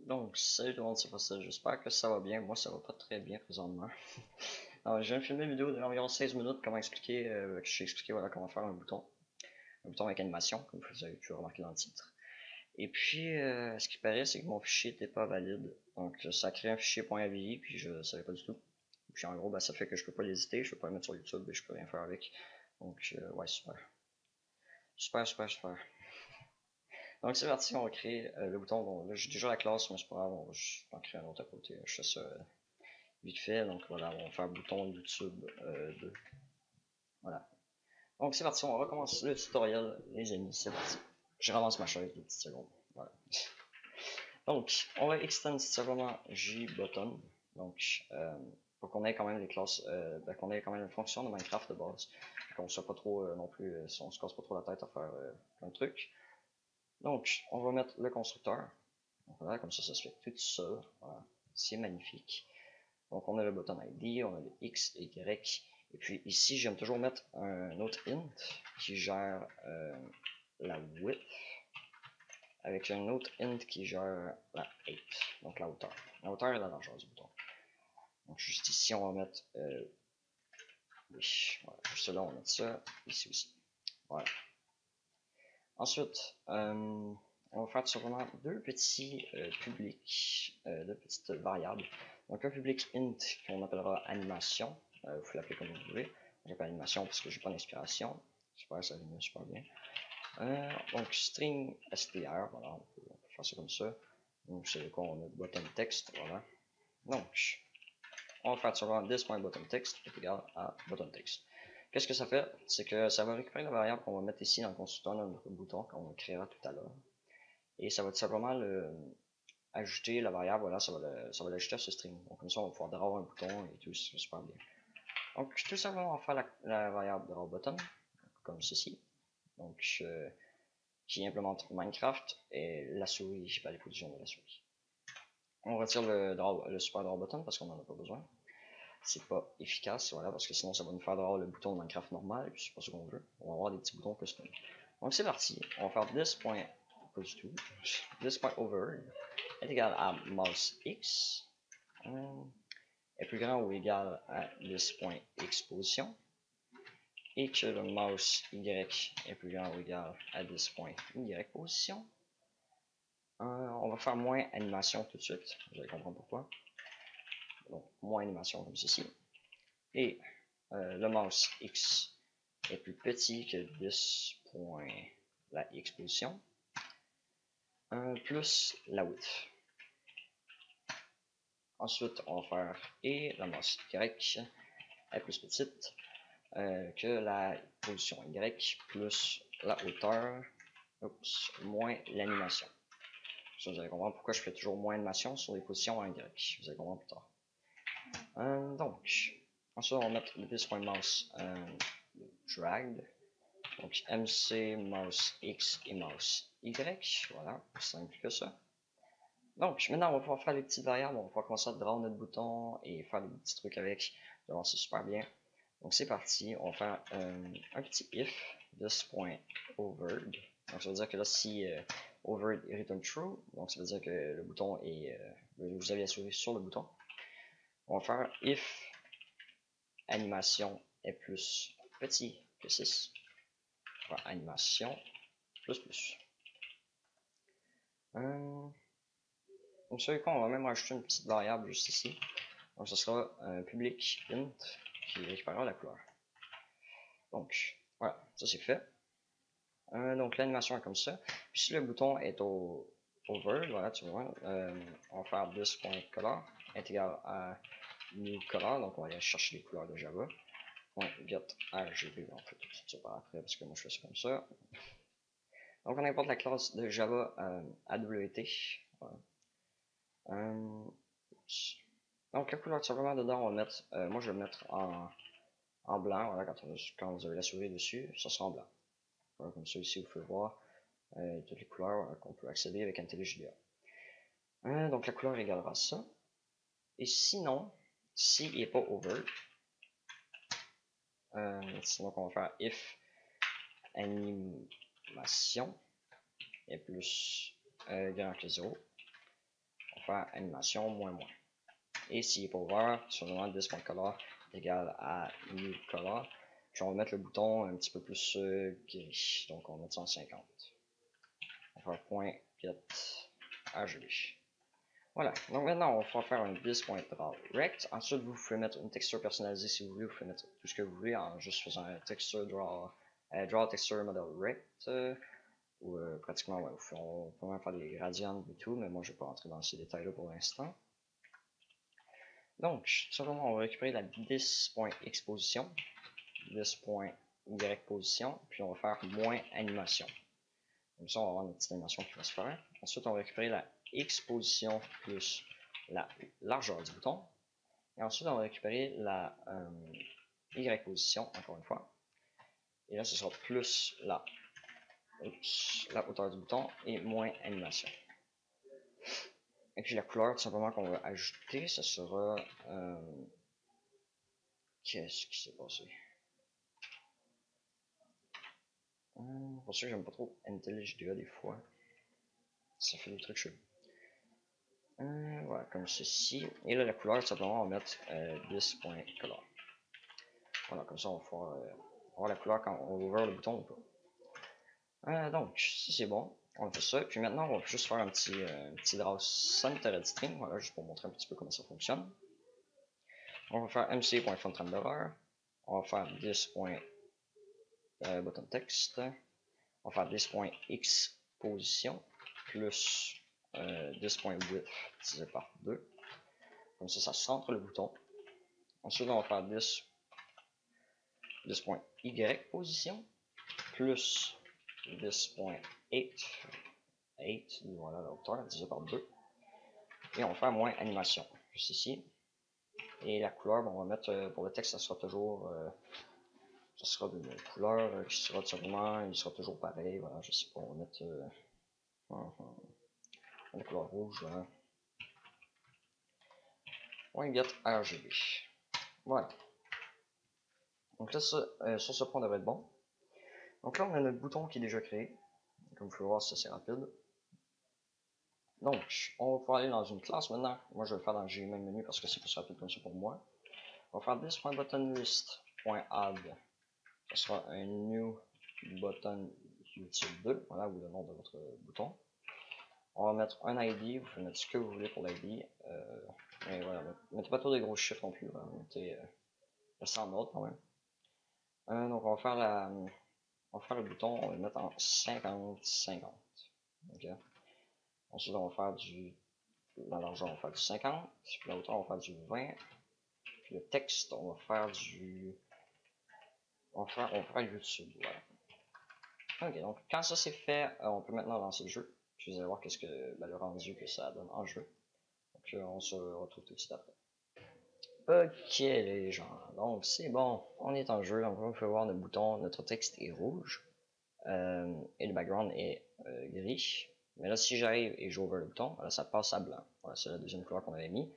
Donc, salut tout le monde, c'est Facile. J'espère que ça va bien. Moi, ça va pas très bien présentement. Alors, je viens de filmer une vidéo d'environ 16 minutes, comment expliquer, que j'ai expliqué voilà, comment faire un bouton. Un bouton avec animation, comme vous avez pu remarquer dans le titre. Et puis, ce qui paraît, c'est que mon fichier n'était pas valide. Donc, ça crée un fichier .avi, puis je savais pas du tout. Puis, en gros, ça fait que je peux pas l'éditer, je peux pas le mettre sur YouTube, et je peux rien faire avec. Donc, ouais, super. Super. Donc c'est parti, on va créer le bouton. Bon, là j'ai déjà la classe, mais c'est pas grave, on va juste en créer un autre à côté. Je fais ça vite fait. Donc voilà, on va faire bouton YouTube 2. Voilà. Donc c'est parti, on va recommencer le tutoriel, les amis. C'est parti. Je ramasse ma chaise 2 petites secondes. Voilà. Donc, on va extend simplement JButton. Donc, pour qu'on ait quand même les classes, qu'on ait quand même une fonction de Minecraft de base. Qu'on soit pas trop non plus, si on se casse pas trop la tête à faire plein de trucs. Donc, on va mettre le constructeur. Donc voilà, comme ça se fait tout seul. Voilà, c'est magnifique. Donc on a le button ID, on a le X, Y. Et puis ici, j'aime toujours mettre un autre int qui gère la width avec un autre int qui gère la height, donc la hauteur. La hauteur et la largeur du bouton. Donc juste ici, on va mettre oui, voilà, juste là, on va mettre ça, ici aussi. Voilà. Ensuite, on va faire tout simplement deux petits publics, deux petites variables. Donc un public int qu'on appellera animation, vous pouvez l'appeler comme vous voulez. J'appelle animation parce que j'ai pas d'inspiration. Super, ça vient super bien. Donc string str, voilà, on peut faire ça comme ça. Donc c'est quoi, on a button text, voilà. Donc, on va faire tout simplement this.buttonText est égal à buttonText. Qu'est-ce que ça fait? C'est que ça va récupérer la variable qu'on va mettre ici dans le constructeur de notre bouton qu'on créera tout à l'heure. Et ça va tout simplement ajouter la variable, voilà, ça va l'ajouter à ce string. Donc comme ça, on va pouvoir draw un bouton et tout, c'est super bien. Donc tout simplement, on va faire la variable drawButton, comme ceci. Donc, qui implémente Minecraft et la souris, les positions de la souris. On retire le super drawButton parce qu'on n'en a pas besoin. C'est pas efficace, voilà, parce que sinon ça va nous faire avoir le bouton de Minecraft normal, et puis c'est pas ce qu'on veut. On va avoir des petits boutons custom. Donc c'est parti, on va faire this.over est égal à mouse x est plus grand ou égal à this.x position, et que le mouse y est plus grand ou égal à this.y position. On va faire moins animation tout de suite, vous allez comprendre pourquoi. Donc moins animation comme ceci. Et le mouse X est plus petit que this.la X position, plus la width. Ensuite, on va faire et la mouse Y est plus petite que la position Y, plus la hauteur, moins l'animation. Ça, vous allez comprendre pourquoi je fais toujours moins d'animation sur les positions en Y. Vous allez comprendre plus tard. Donc, ensuite, on va mettre le this.mouse dragged. Donc MC, mouse X et mouse Y. Voilà, plus simple que ça. Donc maintenant on va pouvoir faire les petites variables, on va pouvoir commencer à draw notre bouton et faire des petits trucs avec. Donc c'est super bien. Donc c'est parti, on va faire un petit if this.overd. Donc ça veut dire que là si overd est return true, donc ça veut dire que le bouton est vous avez la souris sur le bouton. On va faire if animation est plus petit que 6. Animation plus. Donc sur le coup, on va même rajouter une petite variable juste ici. Donc ce sera un public int qui récupérera la couleur. Donc voilà, ça c'est fait. Donc l'animation est comme ça. Puis si le bouton est au over, voilà, tu vois, on va faire this.color est égal à new color. Donc on va aller chercher les couleurs de Java. Get RGB, on fait tout ça par après parce que moi je fais ça comme ça. Donc on importe la classe de Java AWT. Voilà. Donc la couleur tout simplement dedans, on va mettre, moi je vais le mettre en blanc, voilà, quand vous avez la souris dessus, ça sera en blanc. Voilà, comme ça ici vous pouvez voir toutes les couleurs qu'on peut accéder avec IntelliJDA. Donc la couleur égalera ça. Et sinon, s'il n'est pas over, donc on va faire if animation est plus grand que 0. On va faire animation moins moins. Et s'il est pas ouvert, simplement this.color égale à new color. Puis on va mettre le bouton un petit peu plus gris. Donc on va mettre 150. On va faire point get RGB. Voilà, donc maintenant on va faire un this.drawRect. Ensuite vous pouvez mettre une texture personnalisée si vous voulez, vous pouvez mettre tout ce que vous voulez en juste faisant un texture draw texture model rect. Ou pratiquement ouais, on peut même faire des gradients et tout, mais moi je vais pas rentrer dans ces détails là pour l'instant. Donc tout simplement on va récupérer la this.xposition, this.yposition, puis on va faire moins animation. Comme ça on va avoir notre petite animation qui va se faire. Ensuite on va récupérer la x-position plus la largeur du bouton. Et ensuite, on va récupérer la y-position, encore une fois. Et là, ce sera plus la hauteur du bouton et moins animation. Et puis la couleur, tout simplement, qu'on va ajouter, ce sera... qu'est-ce qui s'est passé? Pour ça que j'aime pas trop IntelliGDA des fois. Ça fait des trucs chelous. Voilà, comme ceci. Et là, la couleur, tout simplement, on va mettre this.color. Voilà, comme ça, on va pouvoir avoir la couleur quand on va ouvrir le bouton ou pas. Donc, si c'est bon, on fait ça. Puis maintenant, on va juste faire un petit draw center string. Voilà, juste pour montrer un petit peu comment ça fonctionne. On va faire mc.fontrenderer. On va faire this.buttonText. On va faire this.xposition plus this.width divisé par 2. Comme ça centre le bouton. Ensuite, on va faire this.yposition plus this.8, voilà la hauteur divisé par 2. Et on va faire moins animation, juste ici. Et la couleur, on va mettre pour le texte, ça sera toujours ça sera d'une couleur qui sera tout simplement, il sera toujours pareil. Voilà, je sais pas, on va mettre la couleur rouge là. .get RGB. Voilà. Donc là, sur ce point, on devrait être bon. Donc là, on a notre bouton qui est déjà créé. Comme vous pouvez voir, ça c'est rapide. Donc, on va pouvoir aller dans une classe maintenant. Moi, je vais le faire dans le GML menu parce que c'est plus rapide comme ça pour moi. On va faire this.buttonList.add. Ce sera un new button YouTube 2. Voilà, ou le nom de votre bouton. On va mettre un ID. Vous pouvez mettre ce que vous voulez pour l'ID. Et voilà, mettez pas trop de gros chiffres non plus. Voilà. Mettez le 100 notes quand même. Donc, on va faire le bouton. On va le mettre en 50-50. Ok. Ensuite, on va faire la largeur, on va faire du 50, puis la hauteur, on va faire du 20, puis le texte, on va faire on va faire YouTube, voilà. Ok, donc quand ça c'est fait, on peut maintenant lancer le jeu, puis vous allez voir qu'est-ce que le rendu que ça donne en jeu. Donc on se retrouve tout de suite après. Ok les gens, donc c'est bon, on est en jeu, donc on peut voir notre bouton, notre texte est rouge, et le background est gris. Mais là, si j'arrive et j'ouvre le bouton, voilà, ça passe à blanc. Voilà, c'est la deuxième couleur qu'on avait mis.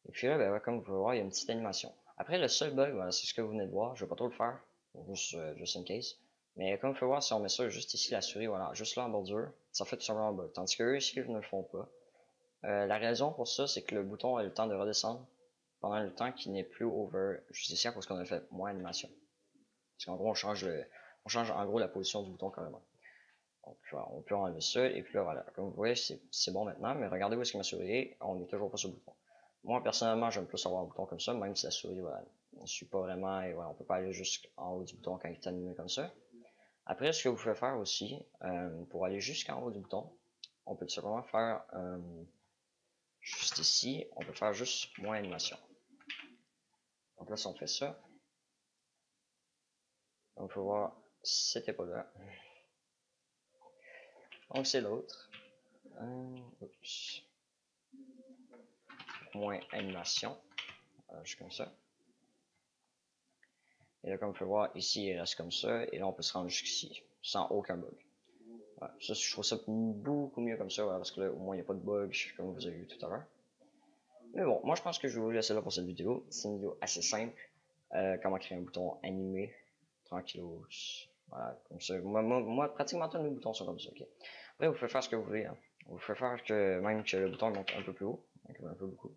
Et puis là, ben, comme vous pouvez voir, il y a une petite animation. Après, le seul bug, voilà, c'est ce que vous venez de voir. Je vais pas trop le faire, juste in case. Mais comme vous pouvez voir, si on met ça juste ici, la souris, voilà, juste là en bordure, ça fait tout simplement un bug. Tandis que eux, ici, ils ne le font pas. La raison pour ça, c'est que le bouton a le temps de redescendre pendant le temps qu'il n'est plus over juste ici, à cause qu'on a fait moins animation. Parce qu'en gros, on change en gros la position du bouton carrément. Donc voilà, on peut enlever ça, et puis là voilà, comme vous voyez, c'est bon maintenant, mais regardez où est-ce que ma souris est, on n'est toujours pas sur le bouton. Moi personnellement, j'aime plus avoir un bouton comme ça, même si la souris, voilà, ne suit pas vraiment, et voilà, on peut pas aller jusqu'en haut du bouton quand il est animé comme ça. Après, ce que vous pouvez faire aussi, pour aller jusqu'en haut du bouton, on peut tout simplement faire, juste ici, on peut faire juste moins animation. Donc là, si on fait ça, on peut voir, c'était pas là. Donc c'est l'autre. Moins animation. Juste comme ça. Et là, comme vous pouvez voir, ici, il reste comme ça. Et là, on peut se rendre jusqu'ici, sans aucun bug. Voilà. Ça, je trouve ça beaucoup mieux comme ça, voilà, parce que là, au moins, il n'y a pas de bug, comme vous avez vu tout à l'heure. Mais bon, moi, je pense que je vais vous laisser là pour cette vidéo. C'est une vidéo assez simple. Comment créer un bouton animé, tranquillos. Voilà, comme ça. Moi, pratiquement tous mes boutons sont comme ça, ok. Après, vous pouvez faire ce que vous voulez. Hein. On peut faire que même que le bouton monte un peu plus haut, donc un peu beaucoup.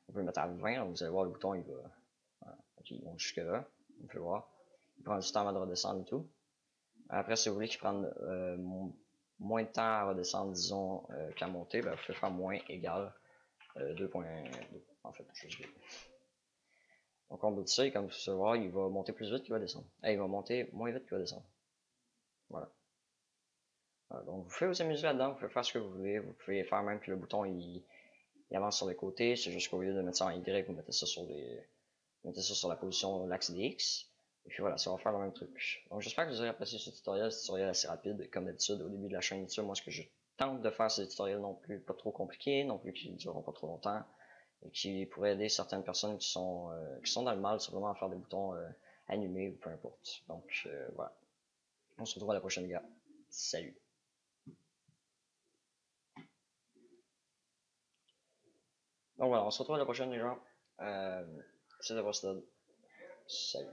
On peut le mettre à 20, donc vous allez voir le bouton il va. Voilà, ok, il monte jusque là. On peut voir. Il prend du temps avant de redescendre et tout. Après, si vous voulez qu'il prenne moins de temps à redescendre, disons, qu'à monter, ben, vous pouvez faire moins égal 2.2. En fait, juste 2. Donc on bout ça, et comme vous pouvez voir, il va monter plus vite qu'il va descendre. Il va monter moins vite qu'il va descendre. Voilà. Donc vous pouvez vous amuser là-dedans, vous pouvez faire ce que vous voulez, vous pouvez faire même que le bouton il avance sur les côtés, c'est juste qu'au lieu de mettre ça en Y, vous mettez ça sur la position l'axe des X. Et puis voilà, ça va faire le même truc. Donc j'espère que vous aurez apprécié ce tutoriel assez rapide, comme d'habitude au début de la chaîne YouTube. Moi ce que je tente de faire, c'est des tutoriels non plus pas trop compliqués, non plus qui ne dureront pas trop longtemps, et qui pourraient aider certaines personnes qui sont dans le mal, simplement à faire des boutons animés ou peu importe. Donc voilà. On se retrouve à la prochaine, gars. Salut. Donc voilà, on se retrouve à la prochaine, les gens. C'est de Salut.